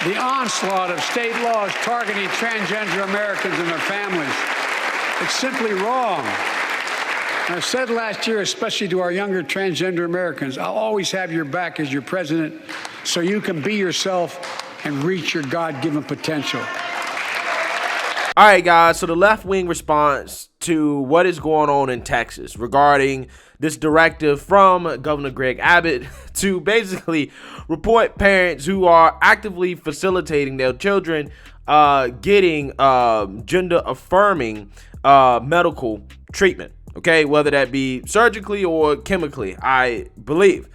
the onslaught of state laws targeting transgender Americans and their families. It's simply wrong. And I said last year, especially to our younger transgender Americans, I'll always have your back as your president so you can be yourself and reach your God-given potential. All right, guys, so the left-wing response to what is going on in Texas regarding this directive from Governor Greg Abbott to basically report parents who are actively facilitating their children getting gender-affirming medical treatment, okay, whether that be surgically or chemically, I believe.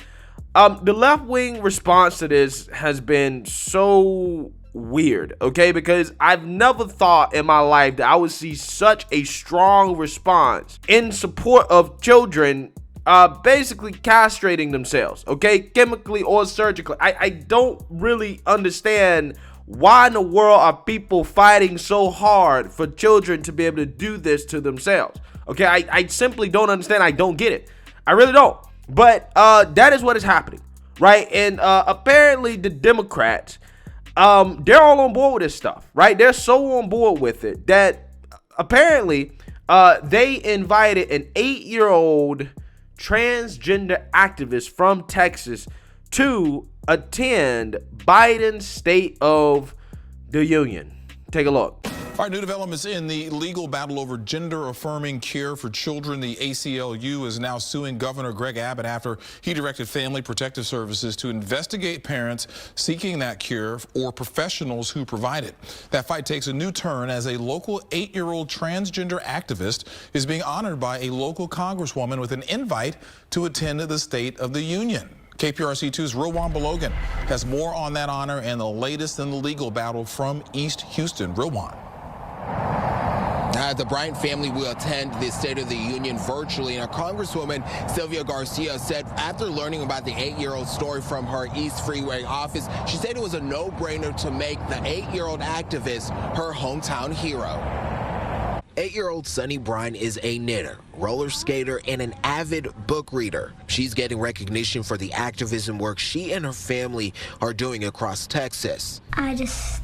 The left-wing response to this has been so weird, okay, because I've never thought in my life that I would see such a strong response in support of children basically castrating themselves, okay, chemically or surgically. I don't really understand why in the world are people fighting so hard for children to be able to do this to themselves, okay. I simply don't understand. I don't get it. I really don't. But that is what is happening, right? And apparently the Democrats, they're all on board with this stuff, right? They're so on board with it that apparently they invited an 8-year-old transgender activist from Texas to attend Biden's State of the Union. Take a look. All right, new developments in the legal battle over gender-affirming care for children. The ACLU is now suing Governor Greg Abbott after he directed Family Protective Services to investigate parents seeking that care or professionals who provide it. That fight takes a new turn as a local 8-year-old transgender activist is being honored by a local congresswoman with an invite to attend the State of the Union. KPRC2's Rowan Balogan has more on that honor and the latest in the legal battle from East Houston. Rowan. The Bryant family will attend the State of the Union virtually, and Congresswoman Sylvia Garcia said after learning about the 8-year-old story from her East Freeway office, she said it was a no-brainer to make the 8-year-old activist her hometown hero. 8-year-old Sunny Bryant is a knitter, roller skater, and an avid book reader. She's getting recognition for the activism work she and her family are doing across Texas. I just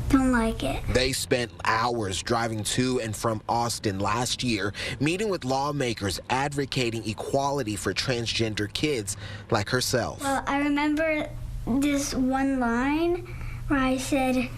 don't like it. They spent hours driving to and from Austin last year, meeting with lawmakers advocating equality for transgender kids like herself. Well, I remember this one line where I said,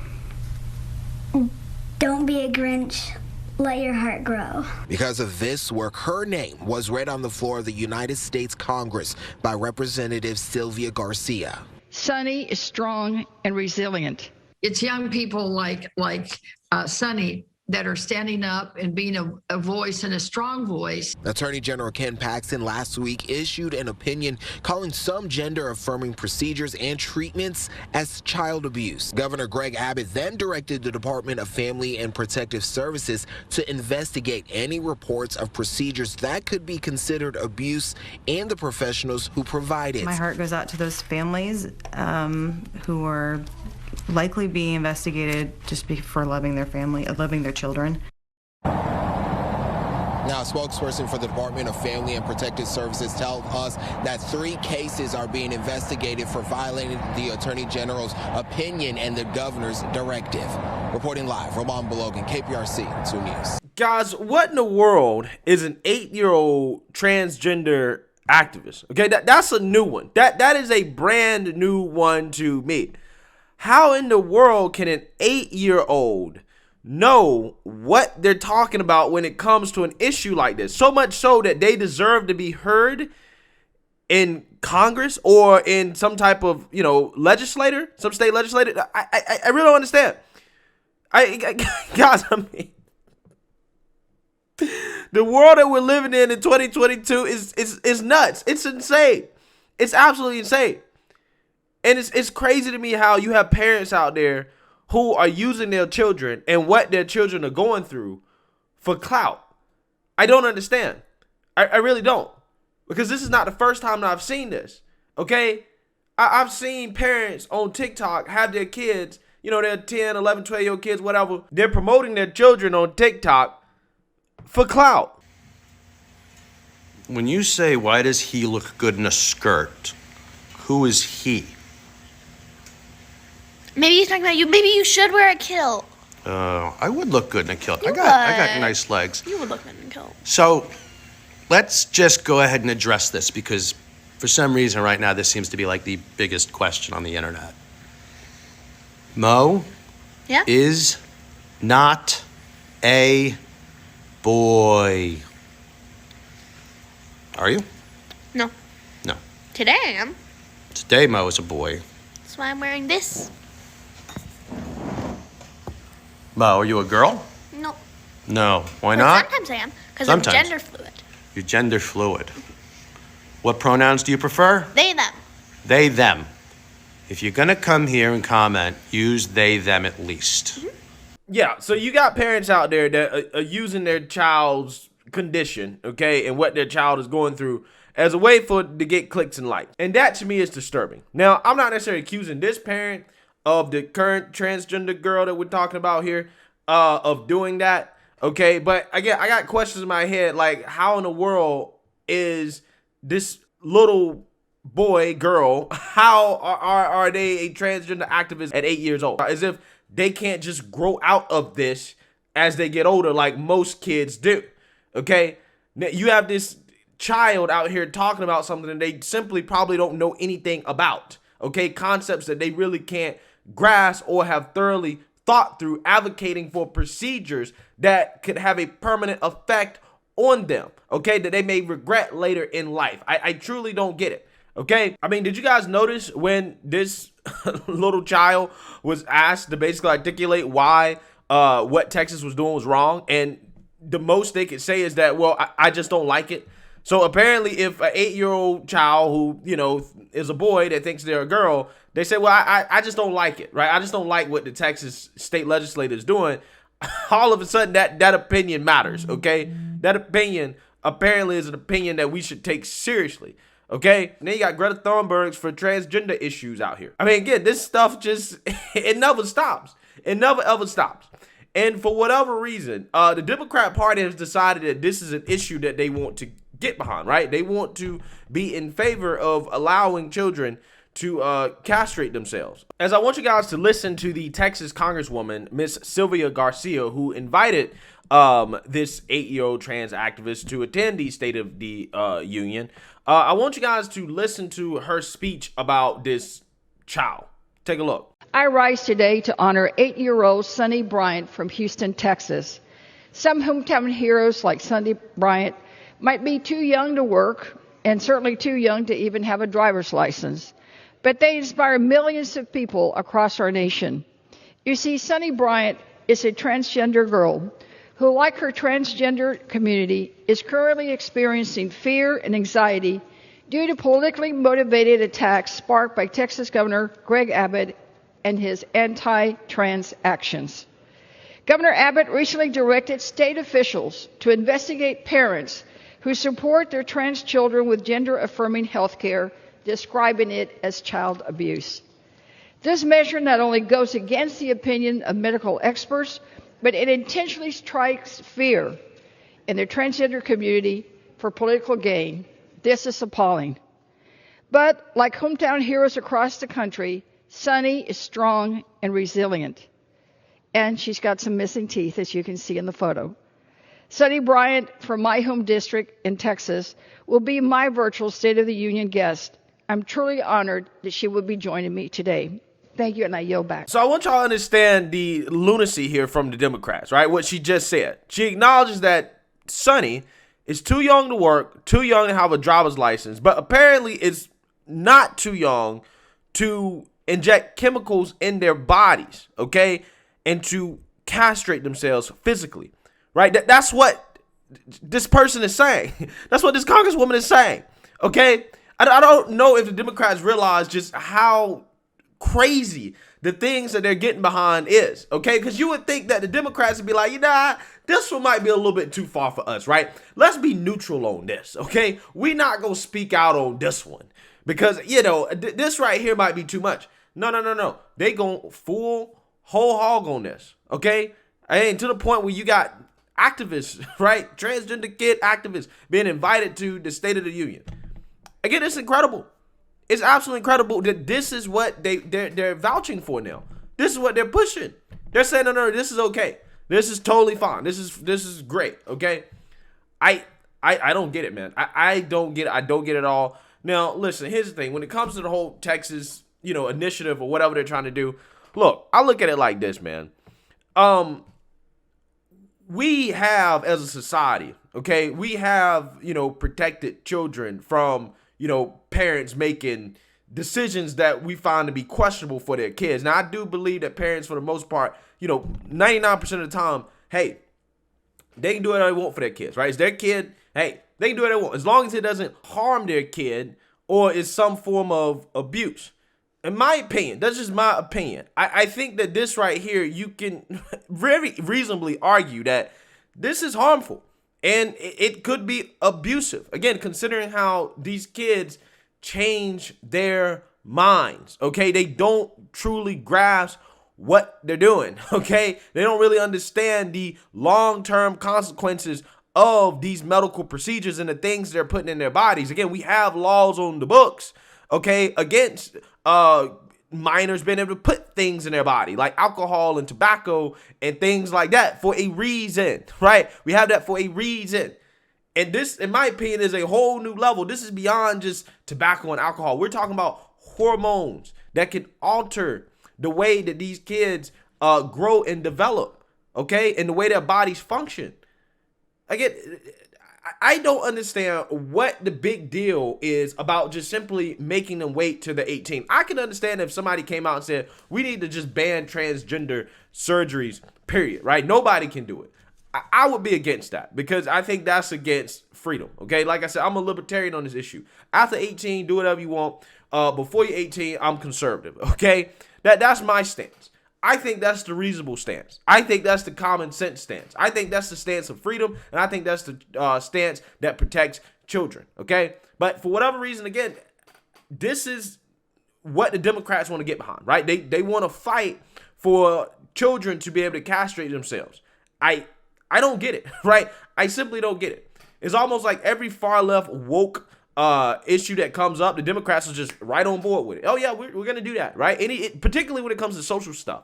"Don't be a Grinch, let your heart grow." Because of this work, her name was read on the floor of the United States Congress by Representative Sylvia Garcia. Sunny is strong and resilient. It's young people like Sunny that are standing up and being a voice and a strong voice. Attorney General Ken Paxton last week issued an opinion calling some gender-affirming procedures and treatments as child abuse. Governor Greg Abbott then directed the Department of Family and Protective Services to investigate any reports of procedures that could be considered abuse and the professionals who provide it. My heart goes out to those families who are likely being investigated just for loving their family, loving their children. Now, a spokesperson for the Department of Family and Protective Services tells us that 3 cases are being investigated for violating the Attorney General's opinion and the governor's directive. Reporting live, Roman Balogan, KPRC 2 News. Guys, what in the world is an 8-year-old transgender activist? Okay, that's a new one. That is a brand new one to me. How in the world can an 8-year-old know what they're talking about when it comes to an issue like this? So much so that they deserve to be heard in Congress or in some type of, legislator, some state legislator. I really don't understand. Guys, I mean, the world that we're living in 2022 is nuts. It's insane. It's absolutely insane. And it's crazy to me how you have parents out there who are using their children and what their children are going through for clout. I don't understand. I really don't. Because this is not the first time that I've seen this. Okay? I've seen parents on TikTok have their kids, they're 10, 11, 12-year-old kids, whatever. They're promoting their children on TikTok for clout. When you say, why does he look good in a skirt? Who is he? Maybe he's talking about you. Maybe you should wear a kilt. I would look good in a kilt. You I got would. nice legs. You would look good in a kilt. So let's just go ahead and address this because for some reason right now this seems to be like the biggest question on the internet. Mo Yeah? is not a boy. Are you? No. No. Today I am. Today Mo is a boy. That's why I'm wearing this. Mo, are you a girl? No. No. Why But not? sometimes I am, because I'm Sometimes. gender fluid. You're gender fluid. What pronouns do you prefer? They, them. They, them. If you're gonna come here and comment, use they, them at least. Yeah, so you got parents out there that are using their child's condition, okay, and what their child is going through as a way to get clicks and likes. And that to me is disturbing. Now, I'm not necessarily accusing this parent of the current transgender girl that we're talking about here of doing that, okay? But again, I got questions in my head like how in the world is this little boy, girl, how are they a transgender activist at 8 years old? As if they can't just grow out of this as they get older like most kids do, okay? Now, you have this child out here talking about something that they simply probably don't know anything about, okay? Concepts that they really can't grasp or have thoroughly thought through, advocating for procedures that could have a permanent effect on them, okay? That they may regret later in life. I truly don't get it. Okay, I mean, did you guys notice when this little child was asked to basically articulate why what Texas was doing was wrong? And the most they could say is that, well, I just don't like it. So apparently if an 8-year-old child who, you know, is a boy that thinks they're a girl, they say, well, I just don't like it, right? I just don't like what the Texas state legislature is doing. All of a sudden, that opinion matters, okay? That opinion apparently is an opinion that we should take seriously. Okay, and then you got Greta Thunberg's for transgender issues out here. I mean, again, this stuff just, it never stops. It never ever stops. And for whatever reason, the Democrat Party has decided that this is an issue that they want to get behind, right? They want to be in favor of allowing children to castrate themselves. As I want you guys to listen to the Texas Congresswoman, Miss Sylvia Garcia, who invited this 8-year-old trans activist to attend the State of the Union. I want you guys to listen to her speech about this child. Take a look. I rise today to honor 8-year-old Sunny Bryant from Houston, Texas. Some hometown heroes like Sunny Bryant might be too young to work and certainly too young to even have a driver's license, but they inspire millions of people across our nation. You see, Sunny Bryant is a transgender girl who, like her transgender community, is currently experiencing fear and anxiety due to politically motivated attacks sparked by Texas Governor Greg Abbott and his anti-trans actions. Governor Abbott recently directed state officials to investigate parents who support their trans children with gender-affirming health care, describing it as child abuse. This measure not only goes against the opinion of medical experts, but it intentionally strikes fear in the transgender community for political gain. This is appalling. But like hometown heroes across the country, Sunny is strong and resilient. And she's got some missing teeth, as you can see in the photo. Sunny Bryant from my home district in Texas will be my virtual State of the Union guest. I'm truly honored that she will be joining me today. Thank you, and I yield back. So I want y'all to understand the lunacy here from the Democrats, right? What she just said. She acknowledges that Sunny is too young to work, too young to have a driver's license, but apparently is not too young to inject chemicals in their bodies, okay? And to castrate themselves physically, right? That's what this person is saying. That's what this Congresswoman is saying, okay? I don't know if the Democrats realize just how crazy the things that they're getting behind is, okay? Because you would think that the Democrats would be like, you know, this one might be a little bit too far for us, right? Let's be neutral on this, okay? We're not going to speak out on this one because, you know, this right here might be too much. No. They going full whole hog on this, okay? And to the point where you got activists, right? Transgender kid activists being invited to the State of the Union. Again, it's incredible. It's absolutely incredible that this is what they're vouching for now. This is what they're pushing. They're saying, no, this is okay. This is totally fine. This is great. Okay. I don't get it, man. I don't get it. I don't get it at all. Now, listen, here's the thing. When it comes to the whole Texas, initiative or whatever they're trying to do, look, I look at it like this, man. We have, as a society, okay, we have, protected children from, parents making decisions that we find to be questionable for their kids. Now, I do believe that parents, for the most part, 99% of the time, hey, they can do whatever they want for their kids, right? It's their kid. Hey, they can do what they want as long as it doesn't harm their kid or is some form of abuse. In my opinion, that's just my opinion. I think that this right here, you can very reasonably argue that this is harmful and it could be abusive. Again, considering how these kids change their minds, okay? They don't truly grasp what they're doing, okay? They don't really understand the long-term consequences of these medical procedures and the things they're putting in their bodies. Again, we have laws on the books, okay, against minors being able to put things in their body like alcohol and tobacco and things like that for a reason, right? We have that for a reason. And this, in my opinion, is a whole new level. This is beyond just tobacco and alcohol. We're talking about hormones that can alter the way that these kids grow and develop, okay, and the way their bodies function. Again, I don't understand what the big deal is about just simply making them wait to the 18. I can understand if somebody came out and said, we need to just ban transgender surgeries, period, right? Nobody can do it. I would be against that because I think that's against freedom, okay? Like I said, I'm a libertarian on this issue. After 18, do whatever you want. Before you're 18, I'm conservative, okay? That's my stance. I think that's the reasonable stance. I think that's the common sense stance. I think that's the stance of freedom, and I think that's the stance that protects children, okay? But for whatever reason, again, this is what the Democrats want to get behind, right? They want to fight for children to be able to castrate themselves. I don't get it, right? I simply don't get it. It's almost like every far left woke issue that comes up, the Democrats are just right on board with it. Oh yeah, we're gonna do that, right? Particularly when it comes to social stuff,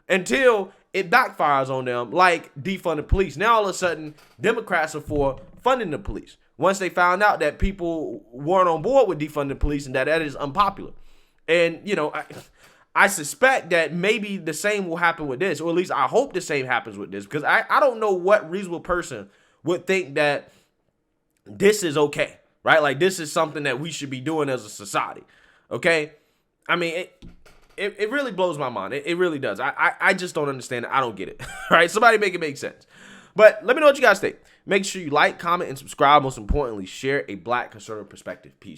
until it backfires on them, like defunding police. Now all of a sudden, Democrats are for funding the police. Once they found out that people weren't on board with defunding police and that is unpopular, and I suspect that maybe the same will happen with this, or at least I hope the same happens with this, because I don't know what reasonable person would think that this is okay. Right? Like this is something that we should be doing as a society. Okay? I mean, it really blows my mind. It really does. I just don't understand it. I don't get it. All right? Somebody make it make sense. But let me know what you guys think. Make sure you like, comment, and subscribe. Most importantly, share a Black conservative perspective. Peace.